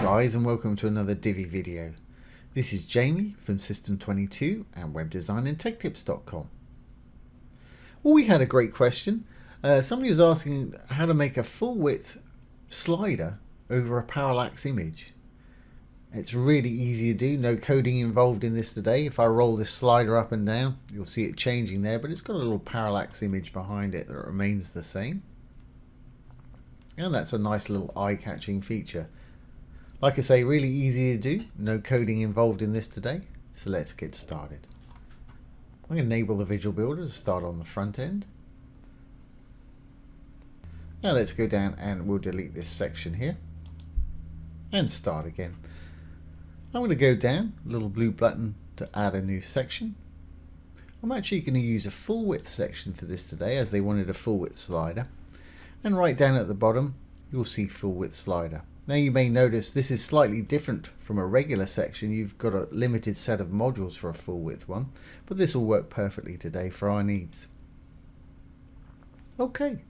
guys, and welcome to another Divi video. This is Jamie from System22 and webdesignandtechtips.com. Well, we had a great question. Somebody was asking how to make a full width slider over a parallax image. It's really easy to do, no coding involved in this today. If I roll this slider up and down, you'll see it changing there, but it's got a little parallax image behind it that remains the same. And that's a nice little eye-catching feature. Like I say, really easy to do, no coding involved in this today, so let's get started. I'm going to enable the visual builder to start on the front end. Now let's go down and we'll delete this section here and start again. I'm going to go down, little blue button to add a new section. I'm actually going to use a full width section for this today, as they wanted a full width slider. And right down at the bottom you'll see full width slider. Now you may notice this is slightly different from a regular section. You've got a limited set of modules for a full width one, but this will work perfectly today for our needs. Okay,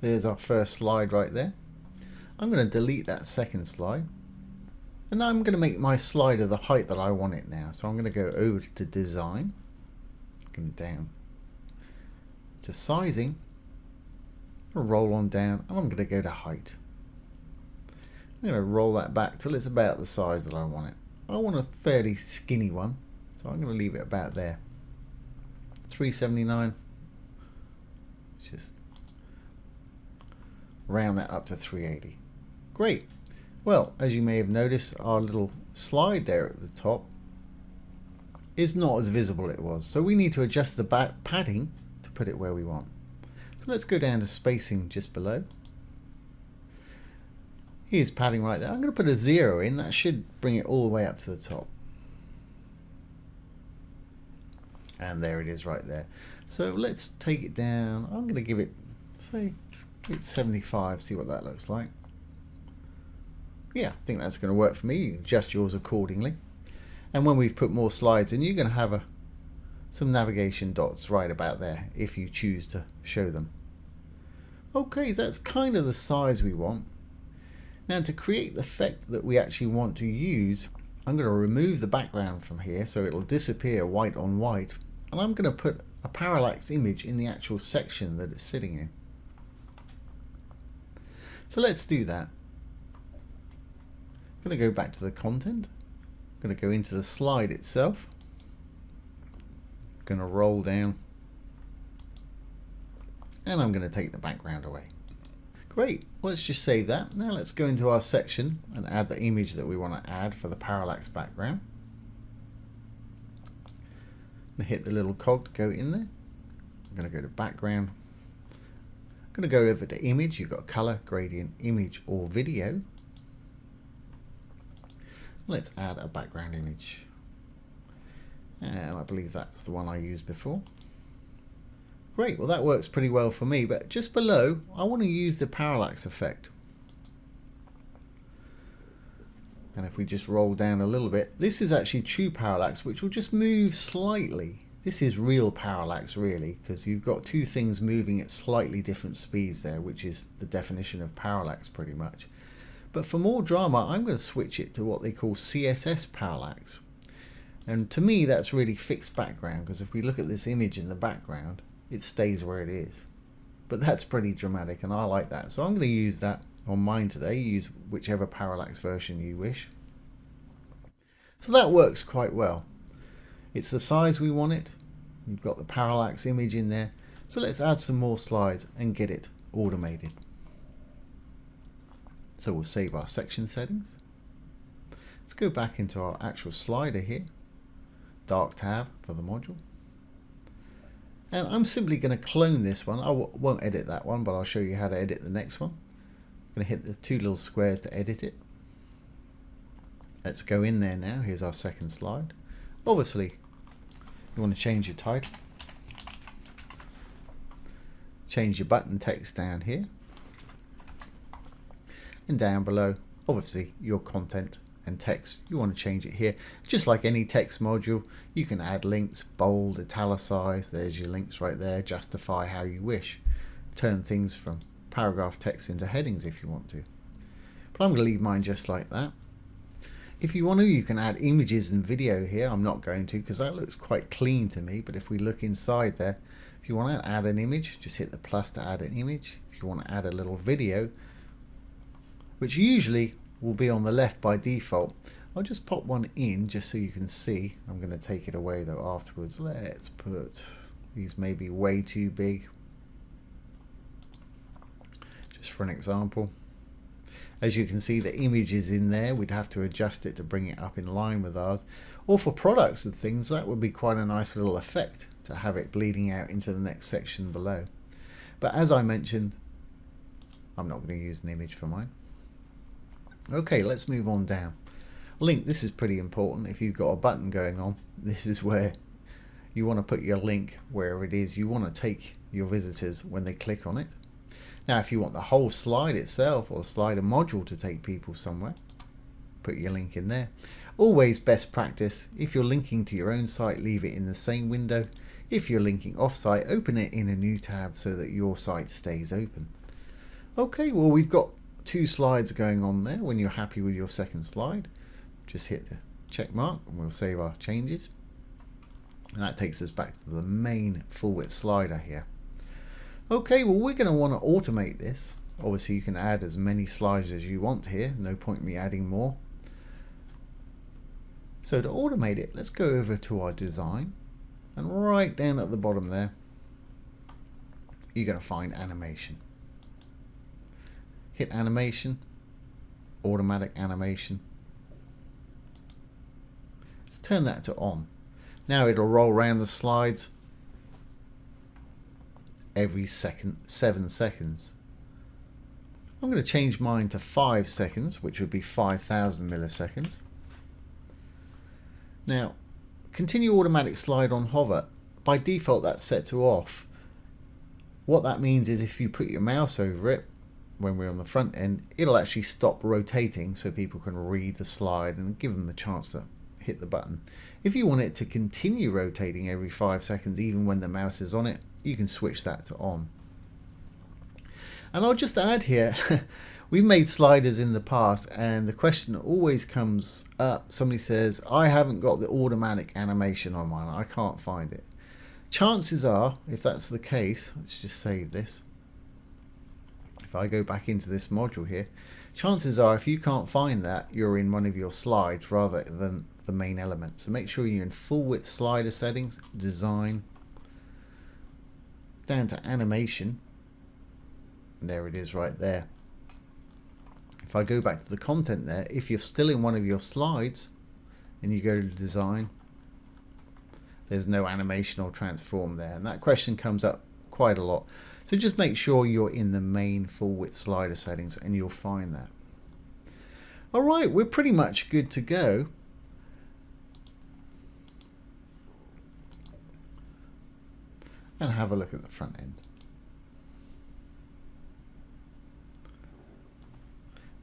there's our first slide right there. I'm going to delete that second slide, and I'm going to make my slider the height that I want it now. So I'm going to go over to design, come down to sizing, roll on down, and I'm going to go to height. I'm going to roll that back till it's about the size that I want it. I want a fairly skinny one, so I'm going to leave it about there. 379. Just round that up to 380. Great. Well, as you may have noticed, our little slide there at the top is not as visible as it was. So we need to adjust the back padding to put it where we want. So let's go down to spacing just below. Here's padding right there. I'm going to put a 0 in. That should bring it all the way up to the top. And there it is right there. So let's take it down. I'm going to give it, say, 75, see what that looks like. Yeah, I think that's going to work for me. You can adjust yours accordingly. And when we've put more slides in, you're going to have some navigation dots right about there if you choose to show them. Okay, that's kind of the size we want. Now, to create the effect that we actually want to use, I'm going to remove the background from here so it'll disappear white on white, and I'm going to put a parallax image in the actual section that it's sitting in. So let's do that. I'm going to go back to the content. I'm going to go into the slide itself. I'm going to roll down, and I'm going to take the background away. Great, let's just save that. Now let's go into our section and add the image that we want to add for the parallax background. Hit the little cog to go in there. I'm going to go to background. I'm going to go over to image. You've got color, gradient, image, or video. Let's add a background image. And I believe that's the one I used before. Great, well that works pretty well for me, but just below I want to use the parallax effect. And if we just roll down a little bit, this is actually true parallax, which will just move slightly. This is real parallax really, because you've got two things moving at slightly different speeds there, which is the definition of parallax pretty much. But for more drama, I'm going to switch it to what they call CSS parallax. And to me that's really fixed background, because if we look at this image in the background, it stays where it is. But that's pretty dramatic and I like that. So I'm going to use that on mine today. Use whichever parallax version you wish. So that works quite well. It's the size we want it. We've got the parallax image in there. So let's add some more slides and get it automated. So we'll save our section settings. Let's go back into our actual slider here. Dark tab for the module. And I'm simply going to clone this one. I won't edit that one, but I'll show you how to edit the next one. I'm going to hit the two little squares to edit it. Let's go in there now. Here's our second slide. Obviously, you want to change your title. Change your button text down here. And down below, obviously, your content and text. You want to change it here. Just like any text module, you can add links, bold, italicize. There's your links right there. Justify how you wish. Turn things from paragraph text into headings if you want to. but I'm going to leave mine just like that. If you want to, you can add images and video here. I'm not going to because that looks quite clean to me, but if we look inside there, if you want to add an image, just hit the plus to add an image. If you want to add a little video, which usually will be on the left by default, I'll just pop one in just so you can see. I'm going to take it away though afterwards. Let's put these maybe way too big, just for an example. As you can see, the image is in there. We'd have to adjust it to bring it up in line with ours. Or for products and things, that would be quite a nice little effect to have it bleeding out into the next section below. But as I mentioned, I'm not going to use an image for mine. Okay, let's move on down. Link, this is pretty important. If you've got a button going on, this is where you want to put your link where it is you want to take your visitors when they click on it. Now, if you want the whole slide itself or the slider module to take people somewhere, put your link in there. Always best practice, if you're linking to your own site, leave it in the same window. If you're linking off-site, open it in a new tab so that your site stays open. Okay, well, we've got 2 slides going on there. When you're happy with your second slide, just hit the check mark and we'll save our changes. And that takes us back to the main full width slider here. Okay, well, we're going to want to automate this. Obviously, you can add as many slides as you want here. No point in me adding more. So to automate it, let's go over to our design. And right down at the bottom there, you're going to find animation. Hit animation, automatic animation. Let's turn that to on. Now it'll roll around the slides every 7 seconds. I'm going to change mine to 5 seconds, which would be 5,000 milliseconds. Now, continue automatic slide on hover. By default, that's set to off. What that means is if you put your mouse over it, when we're on the front end, it'll actually stop rotating so people can read the slide and give them the chance to hit the button. If you want it to continue rotating every 5 seconds, even when the mouse is on it, you can switch that to on. And I'll just add here, we've made sliders in the past and the question always comes up. Somebody says, I haven't got the automatic animation on mine, I can't find it. Chances are, if that's the case, let's just save this. If I go back into this module here, chances are if you can't find that, you're in one of your slides rather than the main element. So make sure you're in full width slider settings, design, down to animation, and there it is right there. If I go back to the content there, if you're still in one of your slides and you go to design, there's no animation or transform there, and that question comes up quite a lot. So just make sure you're in the main full width slider settings and you'll find that. Alright, we're pretty much good to go. And have a look at the front end.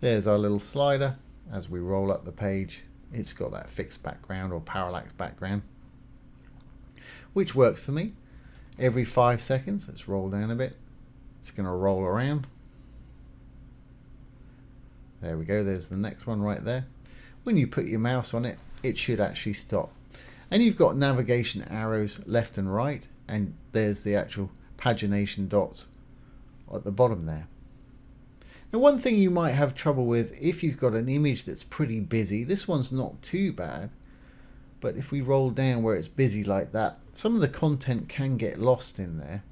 There's our little slider. As we roll up the page, it's got that fixed background or parallax background, which works for me. Every 5 seconds, let's roll down a bit. It's going to roll around. There we go, there's the next one right there. When you put your mouse on it, it should actually stop. And you've got navigation arrows left and right, and there's the actual pagination dots at the bottom there. Now, one thing you might have trouble with if you've got an image that's pretty busy, this one's not too bad, but if we roll down where it's busy like that, some of the content can get lost in there.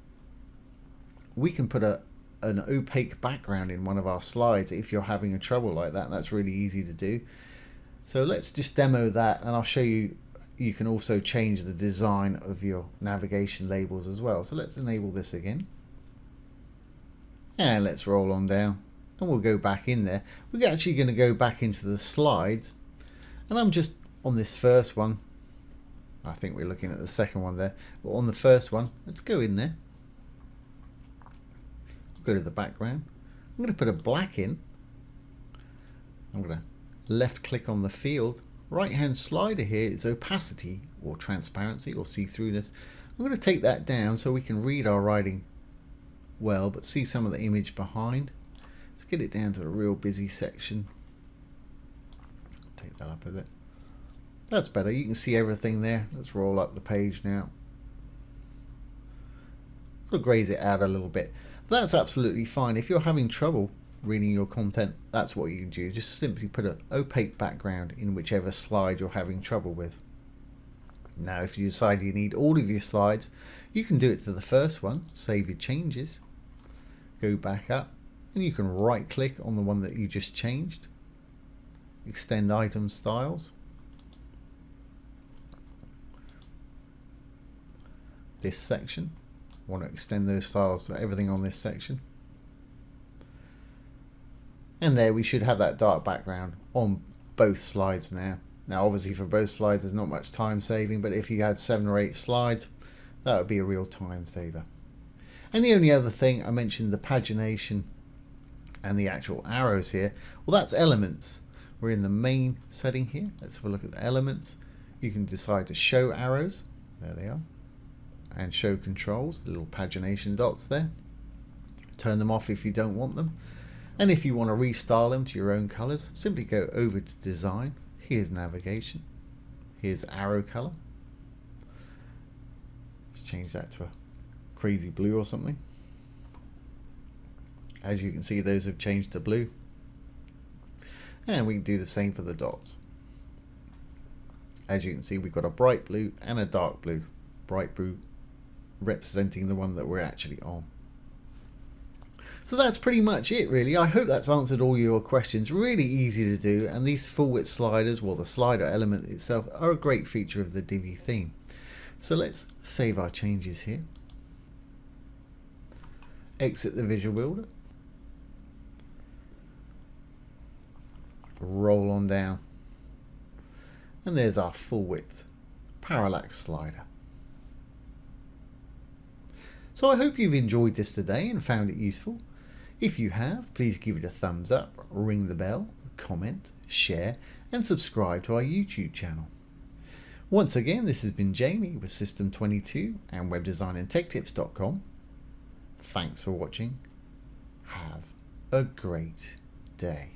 We can put an opaque background in one of our slides if you're having a trouble like that. That's really easy to do. So let's just demo that, and I'll show you. You can also change the design of your navigation labels as well. So let's enable this again. And let's roll on down. And we'll go back in there. We're actually going to go back into the slides. And I'm just on this first one. I think we're looking at the second one there. But on the first one, let's go in there. Go to the background. I'm going to put a black in. I'm going to left click on the field. Right hand slider here is opacity or transparency or see-throughness. I'm going to take that down so we can read our writing well but see some of the image behind. Let's get it down to a real busy section. Take that up a bit. That's better. You can see everything there. Let's roll up the page now. I'll graze it out a little bit. But that's absolutely fine. If you're having trouble reading your content, that's what you can do. Just simply put an opaque background in whichever slide you're having trouble with. Now, if you decide you need all of your slides, you can do it to the first one, save your changes, go back up, and you can right click on the one that you just changed, extend item styles. This section, I want to extend those styles to everything on this section. And there we should have that dark background on both slides now. Now obviously for both slides there's not much time saving, but if you had 7 or 8 slides, that would be a real time saver. And the only other thing, I mentioned the pagination and the actual arrows here. Well, that's elements. We're in the main setting here. Let's have a look at the elements. You can decide to show arrows. There they are. And show controls, the little pagination dots there. Turn them off if you don't want them. And if you want to restyle them to your own colors, simply go over to design. Here's navigation. Here's arrow color. Let's change that to a crazy blue or something. As you can see, those have changed to blue. And we can do the same for the dots. As you can see, we've got a bright blue and a dark blue. Bright blue representing the one that we're actually on. So that's pretty much it really. I hope that's answered all your questions. Really easy to do, and these full width sliders, well, the slider element itself, are a great feature of the Divi theme. So let's save our changes here. Exit the visual builder. Roll on down. And there's our full width parallax slider. So I hope you've enjoyed this today and found it useful. If you have, please give it a thumbs up, ring the bell, comment, share, and subscribe to our YouTube channel. Once again, this has been Jamie with System22 and webdesignandtechtips.com. Thanks for watching. Have a great day.